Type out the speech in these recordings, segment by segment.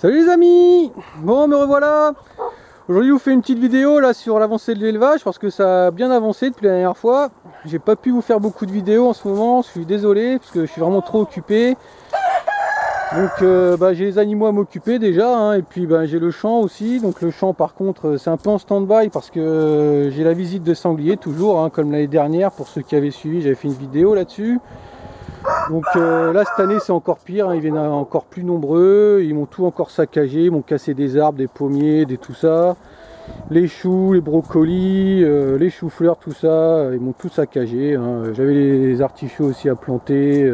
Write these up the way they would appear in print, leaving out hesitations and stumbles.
Salut les amis. Bon, me revoilà. Aujourd'hui je vous fais une petite vidéo là sur l'avancée de l'élevage parce que ça a bien avancé depuis la dernière fois. J'ai pas pu vous faire beaucoup de vidéos en ce moment, je suis désolé parce que je suis vraiment trop occupé. Donc j'ai les animaux à m'occuper déjà hein, et puis j'ai le champ aussi. Donc le champ par contre c'est un peu en stand-by parce que j'ai la visite de sangliers toujours hein, comme l'année dernière. Pour ceux qui avaient suivi, j'avais fait une vidéo là-dessus. Donc là cette année c'est encore pire, hein, ils viennent encore plus nombreux, ils m'ont tout encore saccagé, ils m'ont cassé des arbres, des pommiers, des tout ça, les choux, les brocolis, les choux-fleurs, tout ça, ils m'ont tout saccagé, hein. J'avais les artichauts aussi à planter,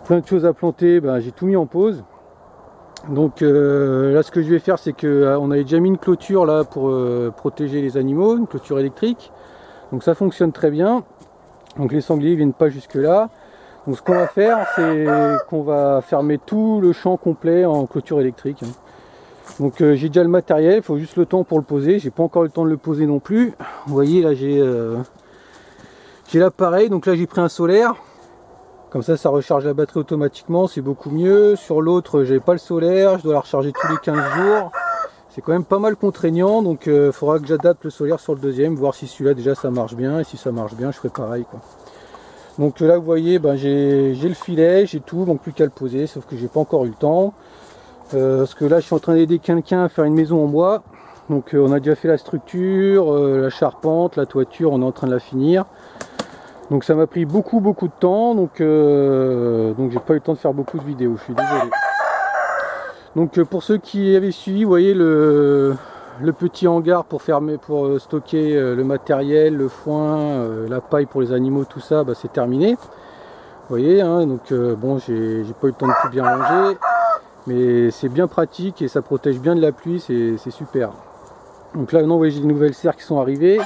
plein de choses à planter, j'ai tout mis en pause. Donc là ce que je vais faire c'est que on avait déjà mis une clôture là pour protéger les animaux, une clôture électrique, donc ça fonctionne très bien, donc les sangliers ne viennent pas jusque là. Donc ce qu'on va faire, c'est qu'on va fermer tout le champ complet en clôture électrique. Donc j'ai déjà le matériel, il faut juste le temps pour le poser. J'ai pas encore le temps de le poser non plus. Vous voyez là j'ai l'appareil, donc là j'ai pris un solaire. Comme ça recharge la batterie automatiquement, c'est beaucoup mieux. Sur l'autre j'avais pas le solaire, je dois la recharger tous les 15 jours. C'est quand même pas mal contraignant, donc il faudra que j'adapte le solaire sur le deuxième, voir si celui-là déjà ça marche bien. Et si ça marche bien, je ferai pareil quoi. Donc là vous voyez j'ai le filet, j'ai tout, donc plus qu'à le poser, sauf que j'ai pas encore eu le temps. Parce que là je suis en train d'aider quelqu'un à faire une maison en bois. Donc on a déjà fait la structure, la charpente, la toiture, on est en train de la finir. Donc ça m'a pris beaucoup de temps, donc j'ai pas eu le temps de faire beaucoup de vidéos, je suis désolé. Donc pour ceux qui avaient suivi, vous voyez le petit hangar pour stocker le matériel, le foin, la paille pour les animaux, tout ça, c'est terminé. Vous voyez, hein, donc bon, j'ai pas eu le temps de tout bien ranger, mais c'est bien pratique et ça protège bien de la pluie, c'est super. Donc là, maintenant, vous voyez, j'ai des nouvelles serres qui sont arrivées.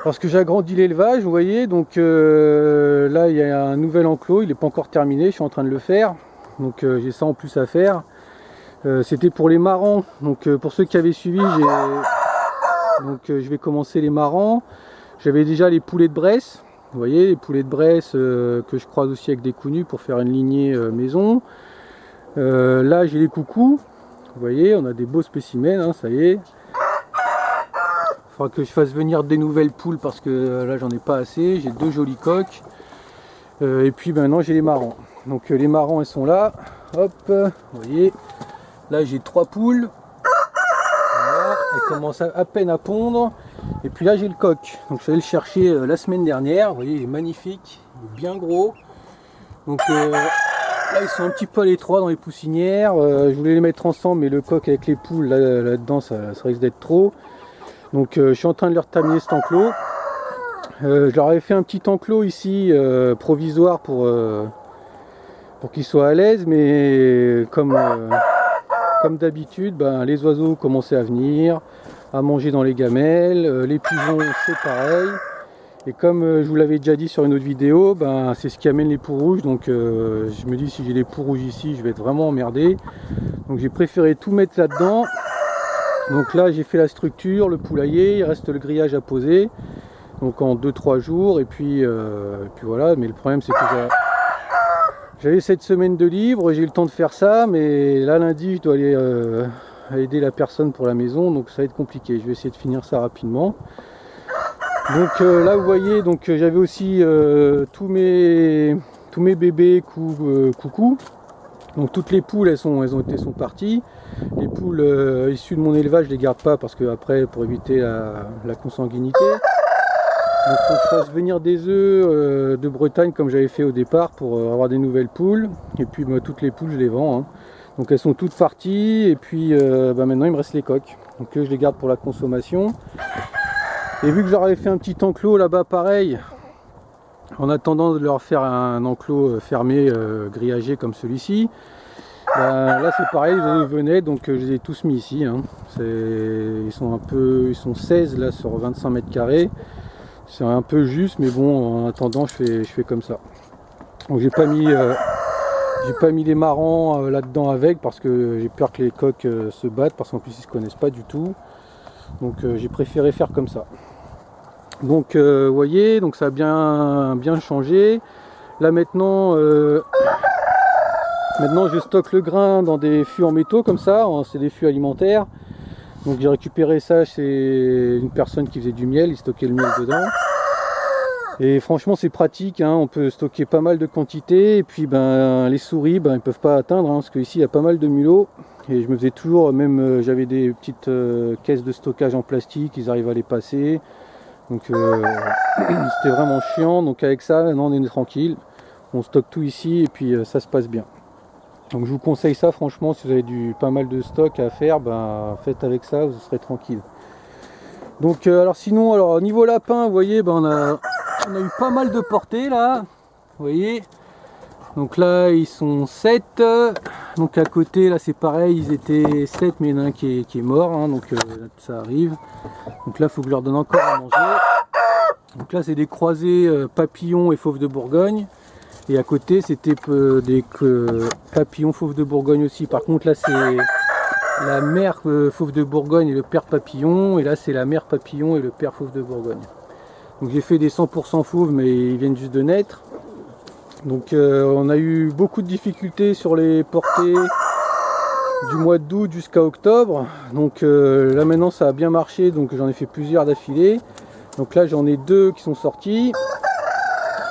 Parce que j'ai agrandi l'élevage, vous voyez, donc là, il y a un nouvel enclos, il n'est pas encore terminé, je suis en train de le faire. Donc j'ai ça en plus à faire. C'était pour les marrans, donc pour ceux qui avaient suivi, je vais commencer les marrans. J'avais déjà les poulets de Bresse, vous voyez, les poulets de Bresse que je croise aussi avec des coups nus pour faire une lignée maison. Là j'ai les coucous, vous voyez, on a des beaux spécimens, hein, ça y est. Il faudra que je fasse venir des nouvelles poules parce que là j'en ai pas assez, j'ai deux jolis coqs. Et puis maintenant j'ai les marrans. Donc les marrans elles sont là, hop, vous voyez. Là j'ai 3 poules, voilà, elles commencent à peine à pondre. Et puis là j'ai le coq, donc je suis allé le chercher la semaine dernière, vous voyez il est magnifique, il est bien gros. Donc là ils sont un petit peu à l'étroit dans les poussinières, je voulais les mettre ensemble mais le coq avec les poules là-dedans ça risque d'être trop. Donc je suis en train de leur terminer cet enclos. Je leur avais fait un petit enclos ici provisoire pour qu'ils soient à l'aise, mais comme d'habitude, les oiseaux commençaient à venir, à manger dans les gamelles, les pigeons c'est pareil. Et comme je vous l'avais déjà dit sur une autre vidéo, c'est ce qui amène les poux rouges. Donc je me dis si j'ai les poux rouges ici, je vais être vraiment emmerdé. Donc j'ai préféré tout mettre là-dedans. Donc là j'ai fait la structure, le poulailler, il reste le grillage à poser. Donc en 2-3 jours et puis voilà. Mais le problème c'est que j'avais cette semaine de libre, j'ai eu le temps de faire ça, mais là lundi je dois aller aider la personne pour la maison, donc ça va être compliqué. Je vais essayer de finir ça rapidement. Donc là vous voyez, donc j'avais aussi tous mes bébés coucou. Donc toutes les poules elles sont parties. Les poules issues de mon élevage je les garde pas parce que après pour éviter la consanguinité. Donc il faut que je fasse venir des œufs de Bretagne comme j'avais fait au départ pour avoir des nouvelles poules. Et puis toutes les poules je les vends. Hein. Donc elles sont toutes parties et puis maintenant il me reste les coqs. Donc je les garde pour la consommation. Et vu que je leur avais fait un petit enclos là-bas pareil, en attendant de leur faire un enclos fermé, grillagé comme celui-ci, là c'est pareil, ils venaient donc je les ai tous mis ici. Hein. Ils sont 16 là sur 25 mètres carrés. C'est un peu juste, mais bon, en attendant, je fais comme ça. Donc j'ai pas mis les marrans là-dedans avec parce que j'ai peur que les coqs se battent parce qu'en plus ils se connaissent pas du tout. Donc j'ai préféré faire comme ça. Donc vous voyez, donc ça a bien changé. Là maintenant, Maintenant je stocke le grain dans des fûts en métaux comme ça, c'est des fûts alimentaires. Donc j'ai récupéré ça chez une personne qui faisait du miel, il stockait le miel dedans. Et franchement c'est pratique, hein, on peut stocker pas mal de quantité. Et puis ben, les souris, ben, ils ne peuvent pas atteindre, hein, parce qu'ici il y a pas mal de mulots. Et je me faisais toujours, même j'avais des petites caisses de stockage en plastique, ils arrivent à les passer. Donc c'était vraiment chiant. Donc avec ça, maintenant on est tranquille. On stocke tout ici et puis ça se passe bien. Donc je vous conseille ça franchement, si vous avez pas mal de stock à faire, ben, faites avec ça, vous serez tranquille. Donc alors sinon, alors au niveau lapin, vous voyez, ben, on a eu pas mal de portées là, vous voyez. Donc là ils sont 7, donc à côté là c'est pareil, ils étaient 7 mais il y en a un qui est mort, hein, donc ça arrive. Donc là il faut que je leur donne encore à manger. Donc là c'est des croisés papillons et fauves de Bourgogne. Et à côté c'était des papillons fauves de Bourgogne aussi. Par contre là c'est la mère fauve de Bourgogne et le père papillon. Et là c'est la mère papillon et le père fauve de Bourgogne. Donc j'ai fait des 100% fauves mais ils viennent juste de naître. Donc on a eu beaucoup de difficultés sur les portées du mois d'août jusqu'à octobre. Donc là maintenant ça a bien marché, donc j'en ai fait plusieurs d'affilée. Donc là j'en ai 2 qui sont sortis.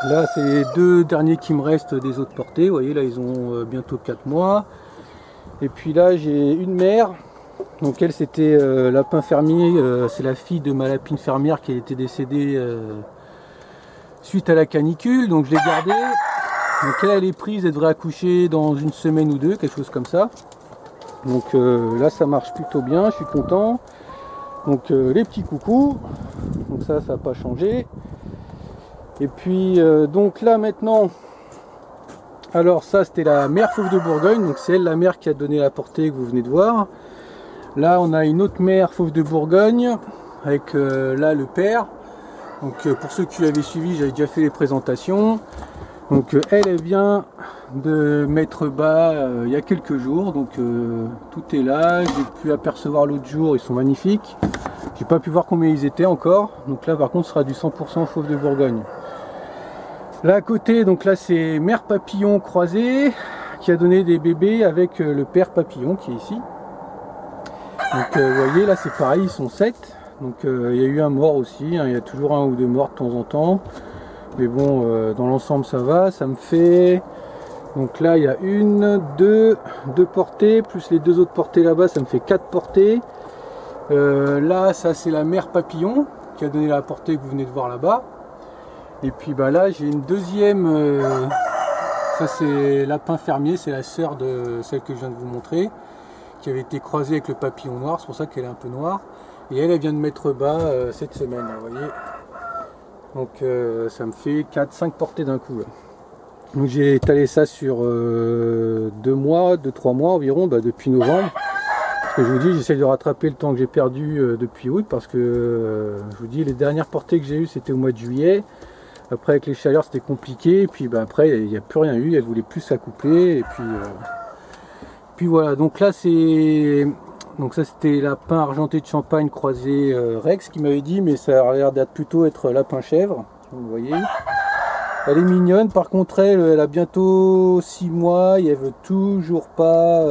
Là c'est les 2 derniers qui me restent des autres portées. Vous voyez là ils ont bientôt 4 mois. Et puis là j'ai une mère. Donc elle c'était lapin fermier. C'est la fille de ma lapine fermière qui était décédée suite à la canicule. Donc je l'ai gardée. Donc elle est prise, elle devrait accoucher dans une semaine ou 2, quelque chose comme ça. Donc là ça marche plutôt bien, je suis content. Donc les petits coucous. Donc ça n'a pas changé. Et puis donc là maintenant, alors ça c'était la mère fauve de Bourgogne, donc c'est elle la mère qui a donné la portée que vous venez de voir. Là on a une autre mère fauve de Bourgogne avec là le père. Donc pour ceux qui l'avaient suivi, j'avais déjà fait les présentations. Donc elle vient de mettre bas il y a quelques jours, donc tout est là. J'ai pu apercevoir l'autre jour, ils sont magnifiques. J'ai pas pu voir combien ils étaient encore, donc là par contre ce sera du 100% fauve de Bourgogne. Là à côté, donc là c'est mère papillon croisée qui a donné des bébés avec le père papillon qui est ici. Donc vous voyez là c'est pareil, ils sont 7. Donc il y a eu un mort aussi, hein, il y a toujours 1 ou 2 morts de temps en temps. Mais bon, dans l'ensemble ça va, ça me fait... Donc là il y a 1, 2 portées, plus les 2 autres portées là-bas, ça me fait 4 portées. Là ça c'est la mère papillon qui a donné la portée que vous venez de voir là-bas. Et puis bah là j'ai une deuxième, ça c'est lapin fermier, c'est la sœur de celle que je viens de vous montrer, qui avait été croisée avec le papillon noir, c'est pour ça qu'elle est un peu noire. Et elle vient de mettre bas cette semaine, là, vous voyez. Donc ça me fait 4-5 portées d'un coup là. Donc j'ai étalé ça sur 2 mois, 2-3 mois environ, bah, depuis novembre. Parce que je vous dis, j'essaie de rattraper le temps que j'ai perdu depuis août, parce que je vous dis, les dernières portées que j'ai eues c'était au mois de juillet. Après avec les chaleurs c'était compliqué, et puis bah, après il n'y a plus rien eu, elle voulait plus s'accoupler, et puis voilà. Donc là c'est... Donc ça c'était lapin argenté de Champagne croisé Rex qui m'avait dit, mais ça a l'air d'être plutôt être lapin chèvre, vous voyez. Elle est mignonne, par contre elle a bientôt 6 mois et elle veut toujours pas,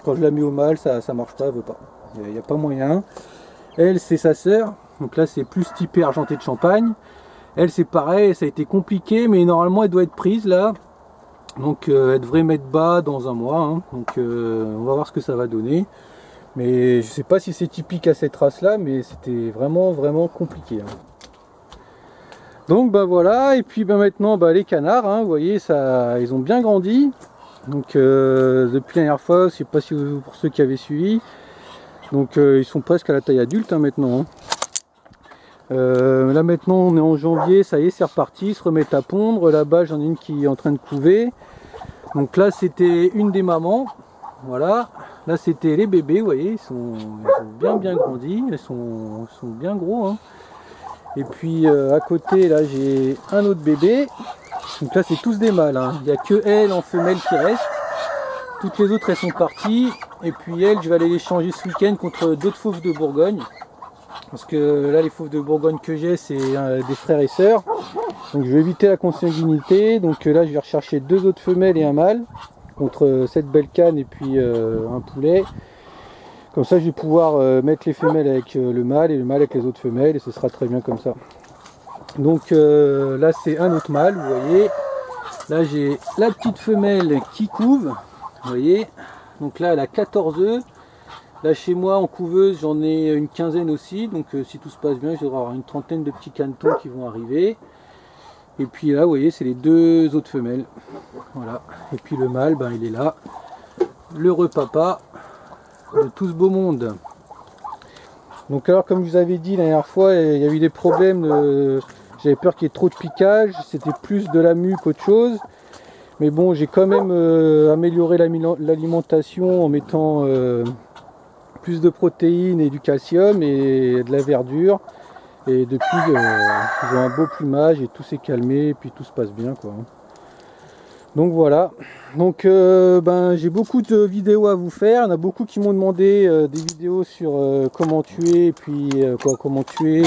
quand je la mets au mâle ça marche pas, elle veut pas, il n'y a pas moyen. Elle c'est sa sœur, donc là c'est plus typé argenté de Champagne. Elle c'est pareil, ça a été compliqué mais normalement elle doit être prise là. Donc elle devrait mettre bas dans 1 mois, hein. Donc on va voir ce que ça va donner. Mais je sais pas si c'est typique à cette race là, mais c'était vraiment compliqué, hein. Donc bah voilà, et puis bah, maintenant bah, les canards, hein, vous voyez, ça, ils ont bien grandi. Donc depuis la dernière fois, je sais pas si pour ceux qui avaient suivi. Donc ils sont presque à la taille adulte, hein, maintenant, hein. Là maintenant on est en janvier, ça y est c'est reparti, ils se remettent à pondre. Là-bas j'en ai une qui est en train de couver. Donc là c'était une des mamans, voilà. Là c'était les bébés, vous voyez, ils ont bien grandi, ils sont bien gros, hein. Et puis à côté là j'ai un autre bébé. Donc là c'est tous des mâles, hein. Il n'y a que elle en femelle qui reste. Toutes les autres elles sont parties. Et puis elle, je vais aller les changer ce week-end contre d'autres fauves de Bourgogne. Parce que là les fauves de Bourgogne que j'ai c'est des frères et sœurs. Donc je vais éviter la consanguinité. Donc là je vais rechercher 2 autres femelles et un mâle. contre cette belle canne et puis un poulet. Comme ça je vais pouvoir mettre les femelles avec le mâle et le mâle avec les autres femelles et ce sera très bien comme ça. Donc là c'est un autre mâle, vous voyez. Là j'ai la petite femelle qui couve, vous voyez. Donc là elle a 14 œufs. Là chez moi en couveuse j'en ai une quinzaine aussi. Donc si tout se passe bien je devrais avoir une trentaine de petits canetons qui vont arriver. Et puis là vous voyez c'est les deux autres femelles. Voilà. Et puis le mâle ben, il est là. L'heureux papa de tout ce beau monde. Donc alors comme je vous avais dit la dernière fois il y a eu des problèmes. J'avais peur qu'il y ait trop de piquage, c'était plus de la mue qu'autre chose. Mais bon, j'ai quand même amélioré l'alimentation en mettant plus de protéines et du calcium et de la verdure. Et depuis, ils ont un beau plumage et tout s'est calmé et puis tout se passe bien, quoi. Donc voilà. Donc ben, j'ai beaucoup de vidéos à vous faire. Il y en a beaucoup qui m'ont demandé des vidéos sur comment tuer et puis comment tuer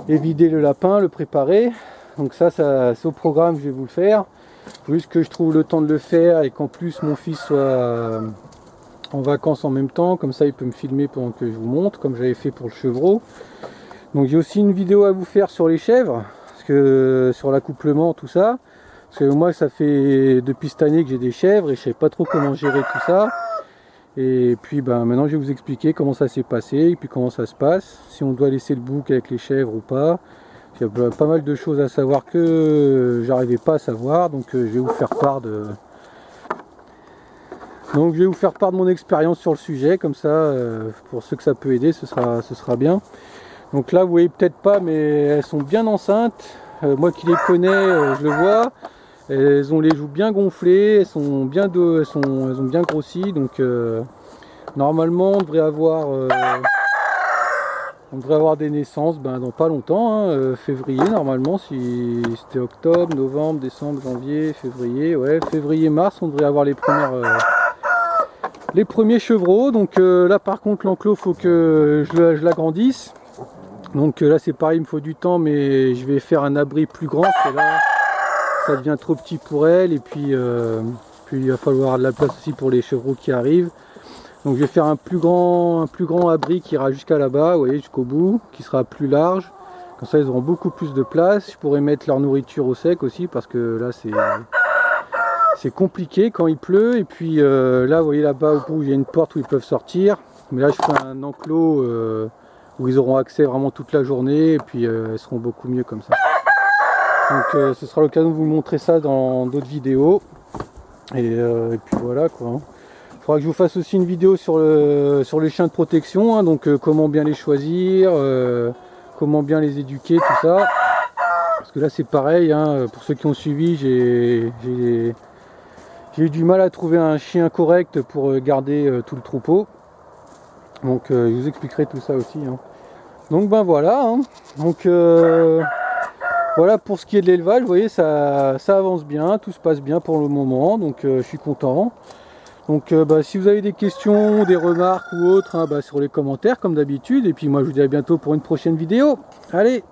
et vider le lapin, le préparer. Donc ça c'est au programme, je vais vous le faire. Il faut juste que je trouve le temps de le faire et qu'en plus mon fils soit en vacances en même temps, comme ça il peut me filmer pendant que je vous montre, comme j'avais fait pour le chevreau. Donc j'ai aussi une vidéo à vous faire sur les chèvres, parce que sur l'accouplement, tout ça. Parce que moi ça fait depuis cette année que j'ai des chèvres et je ne savais pas trop comment gérer tout ça. Et puis ben, maintenant je vais vous expliquer comment ça s'est passé et puis comment ça se passe, si on doit laisser le bouc avec les chèvres ou pas. Il y a pas mal de choses à savoir que j'arrivais pas à savoir, donc je vais vous faire part de... Donc je vais vous faire part de mon expérience sur le sujet, comme ça pour ceux que ça peut aider, ce sera bien. Donc là vous voyez peut-être pas mais elles sont bien enceintes, moi qui les connais je le vois. Elles ont les joues bien gonflées, elles ont bien grossi, donc normalement on devrait avoir des naissances dans pas longtemps, hein, février normalement, si c'était octobre, novembre, décembre, janvier, février, ouais, février-mars on devrait avoir les premiers chevreaux. Donc là par contre l'enclos faut que je l'agrandisse, donc là c'est pareil, il me faut du temps, mais je vais faire un abri plus grand, parce que là ça devient trop petit pour elle, et puis il va falloir de la place aussi pour les chevreaux qui arrivent. Donc je vais faire un plus grand abri qui ira jusqu'à là-bas, vous voyez, jusqu'au bout, qui sera plus large. Comme ça ils auront beaucoup plus de place. Je pourrai mettre leur nourriture au sec aussi, parce que là c'est compliqué quand il pleut. Et puis là vous voyez là-bas au bout il y a une porte où ils peuvent sortir. Mais là je ferai un enclos où ils auront accès vraiment toute la journée, et puis elles seront beaucoup mieux comme ça. Donc ce sera l'occasion de vous montrer ça dans d'autres vidéos. Et puis voilà quoi. Il faudra que je vous fasse aussi une vidéo sur les chiens de protection, hein, donc comment bien les choisir, comment bien les éduquer, tout ça. Parce que là c'est pareil, hein, pour ceux qui ont suivi, j'ai eu du mal à trouver un chien correct pour garder tout le troupeau. Donc je vous expliquerai tout ça aussi. Hein. Donc ben voilà. Hein. Donc voilà pour ce qui est de l'élevage, vous voyez ça avance bien, tout se passe bien pour le moment, donc je suis content. Donc si vous avez des questions, des remarques ou autres, hein, sur les commentaires comme d'habitude, et puis moi je vous dis à bientôt pour une prochaine vidéo. Allez!